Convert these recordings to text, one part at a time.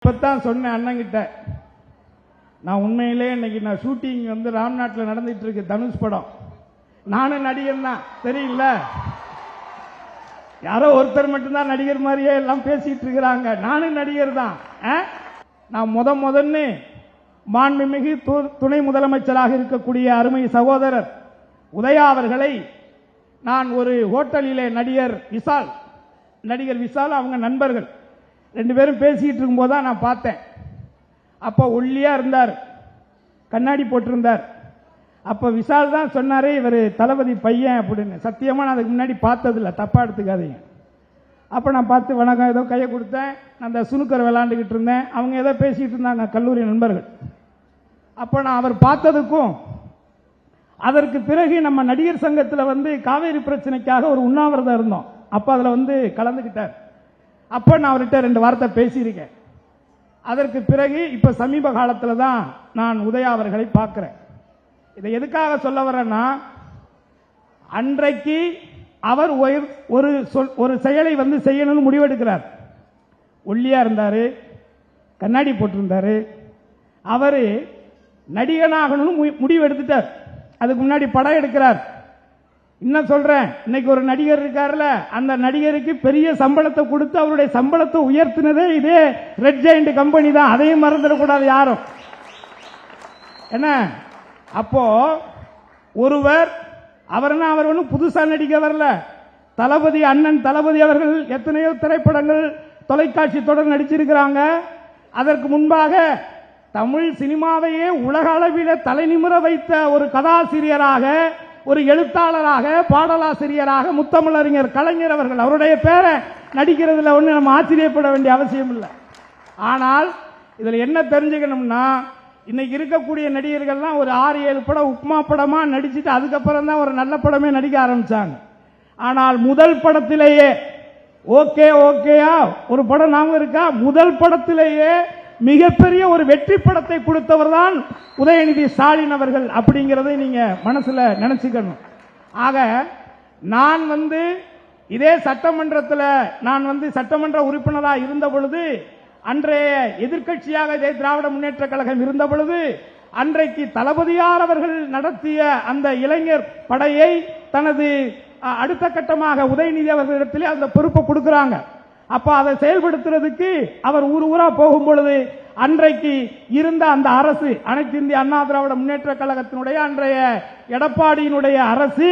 இப்பதான் சொன்னேன் அண்ணங்கிட்ட, நான் உண்மையிலே இன்னைக்கு நான் ஷூட்டிங் வந்து ராம்நாட்டில் நடந்துட்டு இருக்கு, தனுஷ் படம். நானும் நடிகர் தான், தெரியல. யாரோ ஒருத்தர் மட்டும்தான் நடிகர் மாதிரியே எல்லாம் பேசிட்டு இருக்கிறாங்க. நானும் நடிகர் தான். நான் முதன்னு மாண்புமிகு துணை முதலமைச்சராக இருக்கக்கூடிய அருமை சகோதரர் உதயா அவர்களை நான் ஒரு ஹோட்டலிலே நடிகர் விசால் அவங்க நண்பர்கள் ரெண்டு பேரும் பேசிட்டு இருக்கும்போது தான் நான் பார்த்தேன். அப்போ ஒல்லியா இருந்தார், கண்ணாடி போட்டிருந்தார். அப்ப விசால் தான் சொன்னாரே இவர் தளபதி பையன் அப்படின்னு. சத்தியமா நான் அதுக்கு முன்னாடி பார்த்ததில்லை, தப்பா எடுத்துக்காதீங்க. அப்ப நான் பார்த்து வணக்கம் ஏதோ கையை கொடுத்தேன். அந்த சுனுக்கர் விளையாண்டுகிட்டு இருந்தேன், அவங்க ஏதோ பேசிட்டு இருந்தாங்க கல்லூரி நண்பர்கள். அப்ப நான் அவர் பார்த்ததுக்கும் அதற்கு பிறகு நம்ம நடிகர் சங்கத்தில் வந்து காவேரி பிரச்சனைக்காக ஒரு உண்ணாவிரதம் இருந்தோம். அப்ப அதுல வந்து கலந்துகிட்டார். அப்ப நான் அவர்கிட்ட 2 வார்த்தை பேசியிருக்கேன். அதற்கு பிறகு இப்ப சமீப காலத்தில் தான் நான் உதயா அவர்களை பார்க்கிறேன். இதை எதுக்காக சொல்ல வரேன்னா, அன்றைக்கு அவர் ஒரு செயலை வந்து செய்யணும்னு முடிவெடுக்கிறார். ஒல்லியா இருந்தாரு, கண்ணாடி போட்டிருந்தாரு. அவரு நடிகனாகணும்னு முடிவு எடுத்துட்டார். அதுக்கு முன்னாடி படம் எடுக்கிறார். இன்னும் சொல்றேன், இன்னைக்கு ஒரு நடிகர் இருக்காருல்ல, அந்த நடிகருக்கு பெரிய சம்பளத்தை கொடுத்து அவருடைய சம்பளத்தை உயர்த்தினதே இதே ரெட் ஜெயண்ட் கம்பெனி தான். அதையும் மறந்துடக்கூடாது யாரும். என்ன அப்போ ஒருவர் அவர் ஒன்றும் புதுசா நடிக்க வரல. தளபதி அண்ணன் தளபதி அவர்கள் எத்தனையோ திரைப்படங்கள் தொலைக்காட்சி தொடர் நடிச்சிருக்கிறாங்க. அதற்கு முன்பாக தமிழ் சினிமாவையே உலக அளவில் தலைநிமிர வைத்த ஒரு கதாசிரியராக, ஒரு எழுத்தாளராக, பாடலாசிரியராக முத்தமிழறிஞர் கலைஞர் அவர்கள். அவருடைய பேரை நடிக்கிறதுல ஒண்ணு நம்ம ஆச்சரியப்பட வேண்டிய அவசியம் இல்லை. ஆனால் இதுல என்ன தெரிஞ்சுக்கணும்னா, இன்னைக்கு இருக்கக்கூடிய நடிகர்கள்லாம் ஒரு 6-7 படம் உப்மா படமா நடிச்சுட்டு அதுக்கப்புறம் தான் ஒரு நல்ல படமே நடிக்க ஆரம்பிச்சாங்க. ஆனால் முதல் படத்திலேயே ஓகேயா ஒரு படம் நாம இருக்கா, முதல் படத்திலேயே மிகப்பெரிய ஒரு வெற்றி படத்தை கொடுத்தவர் தான் உதயநிதி ஸ்டாலின் அவர்கள். அப்படிங்கிறதை நீங்க மனசுல நினைச்சுக்கணும். ஆக நான் வந்து இதே சட்டமன்றத்தில் நான் வந்து சட்டமன்ற உறுப்பினராக இருந்த பொழுது, அன்றைய எதிர்க்கட்சியாக இதே திராவிட முன்னேற்ற கழகம் இருந்த பொழுது, அன்றைக்கு தளபதியார் அவர்கள் நடத்திய அந்த இளைஞர் படையை தனது அடுத்த கட்டமாக உதயநிதி அவர்களிடத்திலே அந்த பொறுப்பை கொடுக்கிறாங்க. அப்ப அதை செயல்படுத்துறதுக்கு அவர் ஊரா போகும் பொழுது, அன்றைக்கு இருந்த அந்த அரசு, அனைத்து இந்திய அண்ணா திராவிட முன்னேற்ற கழகத்தினுடைய அன்றைய எடப்பாடியினுடைய அரசு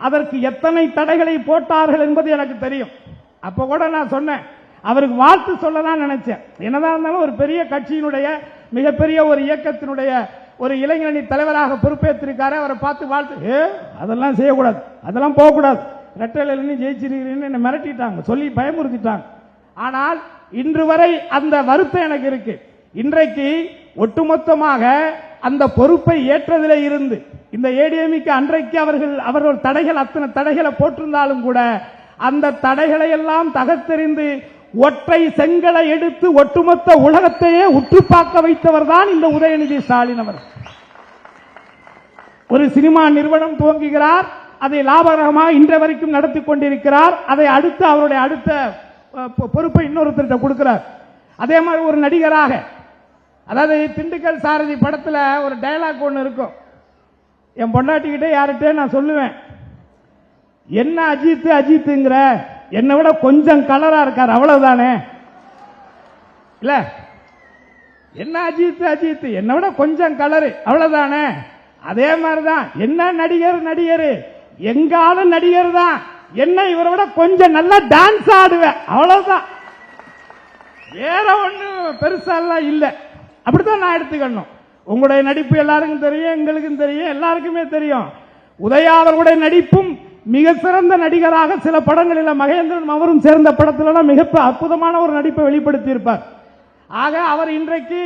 அதற்கு எத்தனை தடைகளை போட்டார்கள் என்பது எனக்கு தெரியும். அப்ப கூட நான் சொன்னேன், அவருக்கு வாழ்த்து சொல்லலாம் நினைச்சேன். என்னதான் இருந்தாலும் ஒரு பெரிய கட்சியினுடைய மிகப்பெரிய ஒரு இயக்கத்தினுடைய ஒரு இளைஞரணி தலைவராக பொறுப்பேற்றிருக்காரு, அவரை பார்த்து வாழ்த்து, அதெல்லாம் செய்யக்கூடாது, அதெல்லாம் போகக்கூடாது, ரெட்டையில ஜெயிச்சிருக்கிறீன்னு என்ன மிரட்டிட்டாங்க, சொல்லி பயமுறுத்திட்டாங்க. ஆனால் இன்று வரை அந்த வருத்தம் எனக்கு இருக்கு. இன்றைக்கு ஒட்டுமொத்தமாக அந்த பொறுப்பை ஏற்றதிலே இருந்து இந்த ஏடிஎம்க்கு அன்றைக்கு அவர்கள் தடைகள், அத்தனை தடைகளை போட்டிருந்தாலும் கூட அந்த தடைகளை எல்லாம் தகர்த்தெறிந்து ஒற்றை செங்கலை எடுத்து ஒட்டுமொத்த உலகத்தையே உற்று பார்க்க வைத்தவர் தான் இந்த உதயநிதி ஸ்டாலின் அவர். ஒரு சினிமா நிறுவனம் துவங்குகிறார், அதை லாபகரமாக இன்றைய வரைக்கும் நடத்தி கொண்டிருக்கிறார். அதை அடுத்து அவருடைய அடுத்த பொறுப்பை இன்னொருத்தர்கிட்ட கொடுக்கிறார். அதே மாதிரி ஒரு நடிகராக, அதாவது திண்டுக்கல் சாரதி படத்துல ஒரு டயலாக் ஒன்று இருக்கும். என் பொண்டாட்டிக்கிட்டே யார்கிட்ட நான் சொல்லுவேன், என்ன அஜித்துங்கிற, என்னை விட கொஞ்சம் கலரா இருக்கார் அவ்வளவுதானே, இல்ல என்ன அஜித் என்னை விட கொஞ்சம் கலரு அவ்வளவுதானே. அதே மாதிரிதான் என்ன நடிகர் எங்காலும் நடிகர் தான், என்ன இவரை விட கொஞ்சம் நல்லா டான்ஸ் ஆடுவேன் அவ்வளவுதான், வேற ஒண்ணு பெருசா இல்ல. அப்படித்தான் நான் எடுத்துக்கணும். உங்களுடைய நடிப்பு எல்லாருக்கும் தெரியும், எங்களுக்கும் தெரியும், எல்லாருக்குமே தெரியும். உதயா அவர்களுடைய நடிப்பும் மிக சிறந்த நடிகராக சில படங்களில் மகேந்திரன் அவரும் சேர்ந்த படத்துல மிக அற்புதமான ஒரு நடிப்பை வெளிப்படுத்தி இருப்பார். ஆக அவர் இன்றைக்கு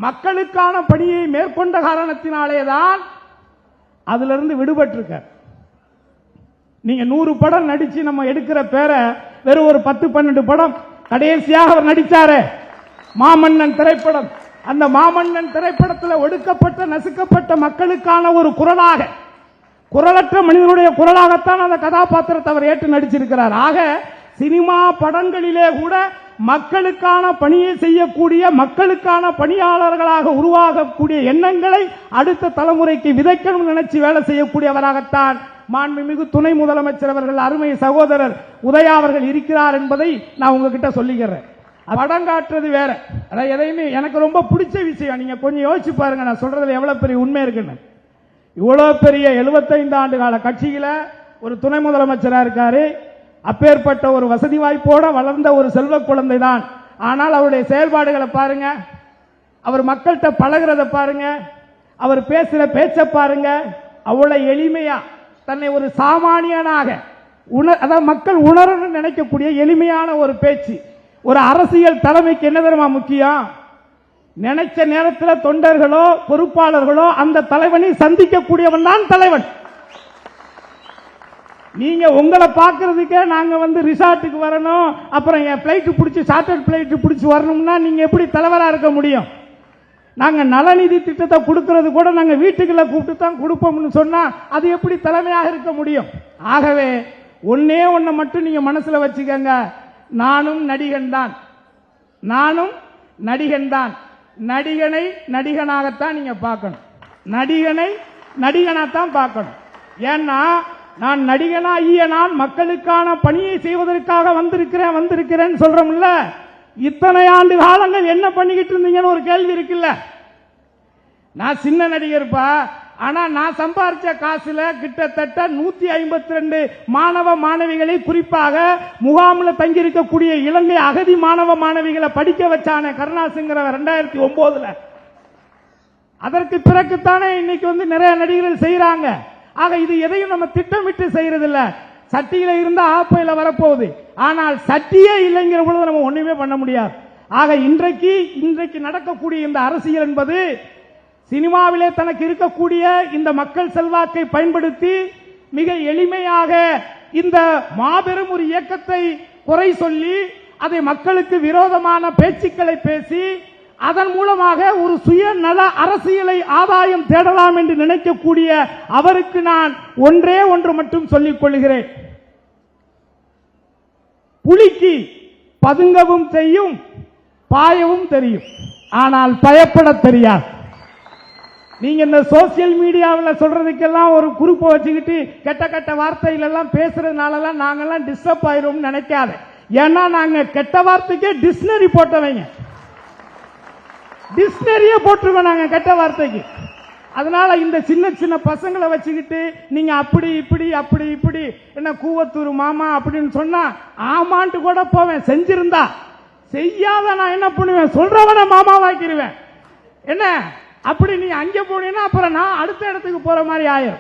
மக்களுக்கான பணியை மேற்கொண்ட காரணத்தினாலேதான் அதிலிருந்து விடுபட்டிருக்கார். நீங்க 100 படம் நடிச்சு நம்ம எடுக்கிற பேரை வெறும் ஒரு 10-12 படம், கடைசியாக அவர் நடிச்சாரு மாமன்னன் திரைப்படம். அந்த மாமன்னன் திரைப்படத்தில் ஒடுக்கப்பட்ட நசுக்கப்பட்ட மக்களுக்கான ஒரு குரலாக, குரலற்ற மனிதனுடைய குரலாகத்தான் அந்த கதாபாத்திரத்தை அவர் ஏற்று நடிச்சிருக்கிறார். ஆக சினிமா படங்களிலே கூட மக்களுக்கான பணியை செய்யக்கூடிய மக்களுக்கான பணியாளர்களாக உருவாகக்கூடிய எண்ணங்களை அடுத்த தலைமுறைக்கு விதைக்கணும் நினைச்சு வேலை செய்யக்கூடியவராகத்தான் மாண்புமிகு துணை முதலமைச்சர் அவர்கள் அருமை சகோதரர் உதயா அவர்கள் இருக்கிறார் என்பதை நான் உங்ககிட்ட சொல்லிக்கிறேன். படம் காட்டுறது வேற, எதையுமே எனக்கு ரொம்ப பிடிச்ச விஷயம். நீங்க கொஞ்சம் யோசிச்சு பாருங்க, நான் சொல்றதுல எவ்வளவு பெரிய உண்மை இருக்குன்னு. இவ்வளவு பெரிய 75 ஆண்டு கால கட்சியில ஒரு துணை முதலமைச்சரா இருக்காரு. அப்பேற்பட்ட ஒரு வசதி வாய்ப்போட வளர்ந்த ஒரு செல்வ குழந்தை தான். ஆனால் அவருடைய செயல்பாடுகளை பாருங்க, அவர் மக்கள்கிட்ட பழகிறத பாருங்க, அவர் பேசுற பேச்ச பாருங்க. அவ்வளவு எளிமையா தன்னை ஒரு சாமானியனாக அதாவது மக்கள் உணரணும்னு நினைக்கக்கூடிய எளிமையான ஒரு பேச்சு. ஒரு அரசியல் தலைமைக்கு என்ன தெரியுமா முக்கியம்? நினைச்ச நேரத்தில் தொண்டர்களோ பொறுப்பாளர்களோ அந்த தலைவனை சந்திக்கக்கூடியவன் தான் தலைவன். நீங்க உங்களை பார்க்கறதுக்கே நாங்க ரிசார்ட்டுக்கு வரணும், அப்புறம் என் பிளைட் பிடிச்சி சார்ட்டர்ட் பிளைட் பிடிச்சி வரணும்னா நீங்க எப்படி தலைவரா இருக்க முடியும்? நாங்க நலநிதி திட்டத்தை கொடுக்கிறது கூட நாங்க வீட்டுக்குள்ள கூப்பிட்டு தான் கொடுப்போம்னு சொன்னா அது எப்படி தலைமையாக இருக்க முடியும்? ஆகவே ஒன்னே ஒன்ன மட்டும் நீங்க மனசுல வச்சுக்கங்க, நானும் நடிகன் தான், நானும் நடிகன் தான். நடிகனை நடிகனாகத்தான் நீங்க பார்க்கணும், நடிகனை நடிகனாத்தான் பார்க்கணும். ஏன்னா நான் நடிகனாகிய நான் மக்களுக்கான பணியை செய்வதற்காக வந்திருக்கிறேன் சொல்றோம்ல. இத்தனை ஆண்டு காலங்கள் என்ன பண்ணிக்கிட்டு இருந்தீங்கன்னு ஒரு கேள்வி இருக்குல்ல. நான் சின்ன நடிகர்ப்பா, ஆனா நான் சம்பாரிச்ச காசுல கிட்டத்தட்ட 152 மாணவ மாணவிகளை, குறிப்பாக முகாமில் தங்கியிருக்கக்கூடிய இலங்கை அகதி மாணவ மாணவிகளை படிக்க வச்சானே கருணாசுங்கிற 2009. அதற்கு பிறகுத்தானே இன்னைக்கு நிறைய நடிகர்கள் செய்யறாங்க. ஆக இது எதையும் நம்ம திட்டமிட்டு செய்யறது இல்ல. சட்டியில இருந்தா ஆப்பையில வரப்போகுது, ஆனால் சட்டியே இல்லைங்கிற பொழுது நம்ம ஒண்ணுமே பண்ண முடியாது. ஆக இன்றைக்கு நடக்கக்கூடிய இந்த அரசியல் என்பது சினிமாவிலே தனக்கு இருக்கக்கூடிய இந்த மக்கள் செல்வாக்கை பயன்படுத்தி மிக எளிமையாக இந்த மாபெரும் ஒரு இயக்கத்தை குறை சொல்லி அதை மக்களுக்கு விரோதமான பேச்சுக்களை பேசி அதன் மூலமாக ஒரு சுயநல அரசியலை ஆதாயம் தேடலாம் என்று நினைக்கக்கூடிய அவருக்கு நான் ஒன்றே ஒன்று மட்டும் சொல்லிக் கொள்கிறேன். புலிக்கு பதுங்கவும் தெரியும், பாயவும் தெரியும், ஆனால் பயப்பட தெரியாது. நீங்க இந்த சோசியல் மீடியாவில் சொல்றதுக்கெல்லாம் ஒரு குரூப்பை வச்சுக்கிட்டு கெட்ட கெட்ட வார்த்தைகள் எல்லாம் பேசுறதுனால நாங்கெல்லாம் டிஸ்டர்ப் ஆயிரும் நினைக்காத. ஏன்னா நாங்க கெட்ட வார்த்தைக்கே டிக்ஷனரி போட்டவங்க, டிக்ஷனரியே போட்டிருக்கோம் நாங்க கெட்ட வார்த்தைக்கு. அதனால இந்த சின்ன சின்ன பசங்களை வச்சுக்கிட்டு நீங்க அப்படி இப்படி அப்படி இப்படி என்ன கூவத்தூர் மாமா அப்படின்னு சொன்னா ஆமான்ட்டு கூட போவேன். செஞ்சிருந்தா செய்யாத நான் என்ன பண்ணுவேன், சொல்றவன மாமாவாக்கிடுவேன். என்ன அப்படி நீ அங்கே போனீங்கன்னா அப்புறம் நான் அடுத்த இடத்துக்கு போற மாதிரி ஆயிரும்.